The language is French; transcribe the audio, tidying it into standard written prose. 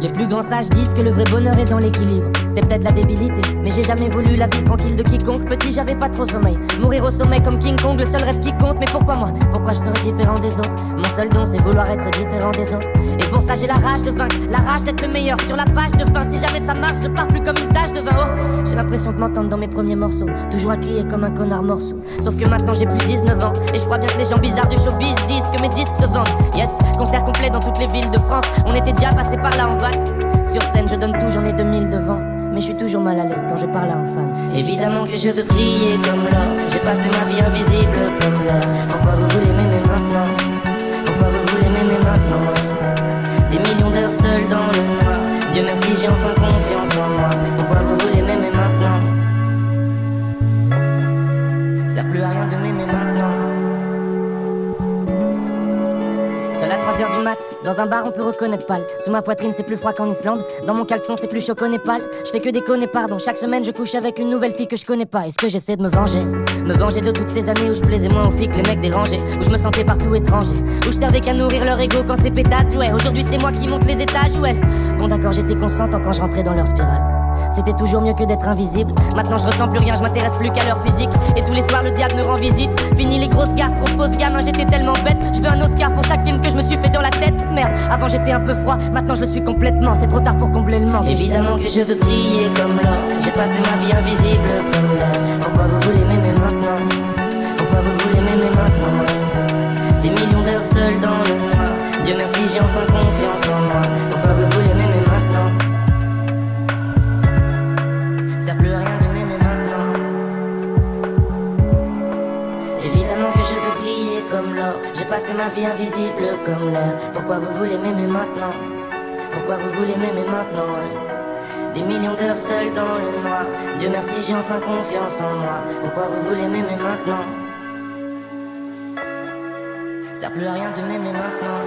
Les plus grands sages disent que le vrai bonheur est dans l'équilibre. C'est peut-être la débilité, mais j'ai jamais voulu la vie tranquille de quiconque. Petit, j'avais pas trop sommeil. Mourir au sommet comme King Kong, le seul rêve qui compte. Mais pourquoi moi? Pourquoi je serais différent des autres? Mon seul don, c'est vouloir être différent des autres. Et pour ça, j'ai la rage de vaincre, la rage d'être le meilleur sur la page de fin. Si jamais ça marche, je pars plus comme une tache de vin. Oh, j'ai l'impression de m'entendre dans mes premiers morceaux, toujours à crier comme un connard morceau. Sauf que maintenant j'ai plus 19 ans, et je crois bien que les gens bizarres du showbiz disent que mes disques se vendent. Yes, concert complet dans toutes les villes de France. On était déjà passé par là en vague. Sur scène, je donne tout, j'en ai 2000 devant. Mais je suis toujours mal à l'aise quand je parle à un fan. Évidemment que je veux briller comme l'or. J'ai passé ma vie invisible comme l'or. Pourquoi vous voulez m'aimer maintenant? Pourquoi vous voulez m'aimer maintenant? Des millions d'heures seules dans le noir. Dieu merci, j'ai enfin confiance en moi. Pourquoi vous voulez m'aimer maintenant? Sert plus à rien de m'aimer maintenant. Seul à 3h du mat, dans un bar on peut reconnaître pâle. Sous ma poitrine c'est plus froid qu'en Islande. Dans mon caleçon c'est plus chaud qu'au Népal. Je fais que déconner pardon, chaque semaine je couche avec une nouvelle fille que je connais pas. Est-ce que j'essaie de me venger? Me venger de toutes ces années où je plaisais moins aux filles que les mecs dérangés. Où je me sentais partout étranger. Où je servais qu'à nourrir leur ego quand c'est pétasse. Ouais, aujourd'hui c'est moi qui monte les étages, ouais. Bon d'accord, j'étais consentant quand je rentrais dans leur spirale. C'était toujours mieux que d'être invisible. Maintenant je ressens plus rien, je m'intéresse plus qu'à leur physique. Et tous les soirs le diable me rend visite. Fini les grosses gaffes, trop fausses gamins, j'étais tellement bête. Je veux un Oscar pour chaque film que je me suis fait dans la tête. Merde, avant j'étais un peu froid, maintenant je le suis complètement. C'est trop tard pour combler le manque. Évidemment que je veux briller comme l'or. J'ai passé ma vie invisible comme l'or. Pourquoi vous voulez m'aimer maintenant? Pourquoi vous voulez m'aimer maintenant? Des millions d'heures seules dans le noir. Dieu merci, j'ai enfin confiance en moi. Pourquoi vous voulez m'aimer maintenant? Sert plus à rien de m'aimer maintenant. Évidemment que je veux briller comme l'or. J'ai passé ma vie invisible comme l'air. Pourquoi vous voulez m'aimer maintenant? Pourquoi vous voulez m'aimer maintenant, ouais. Des millions d'heures seules dans le noir. Dieu merci, j'ai enfin confiance en moi. Pourquoi vous voulez m'aimer maintenant? Sert plus à rien de m'aimer maintenant.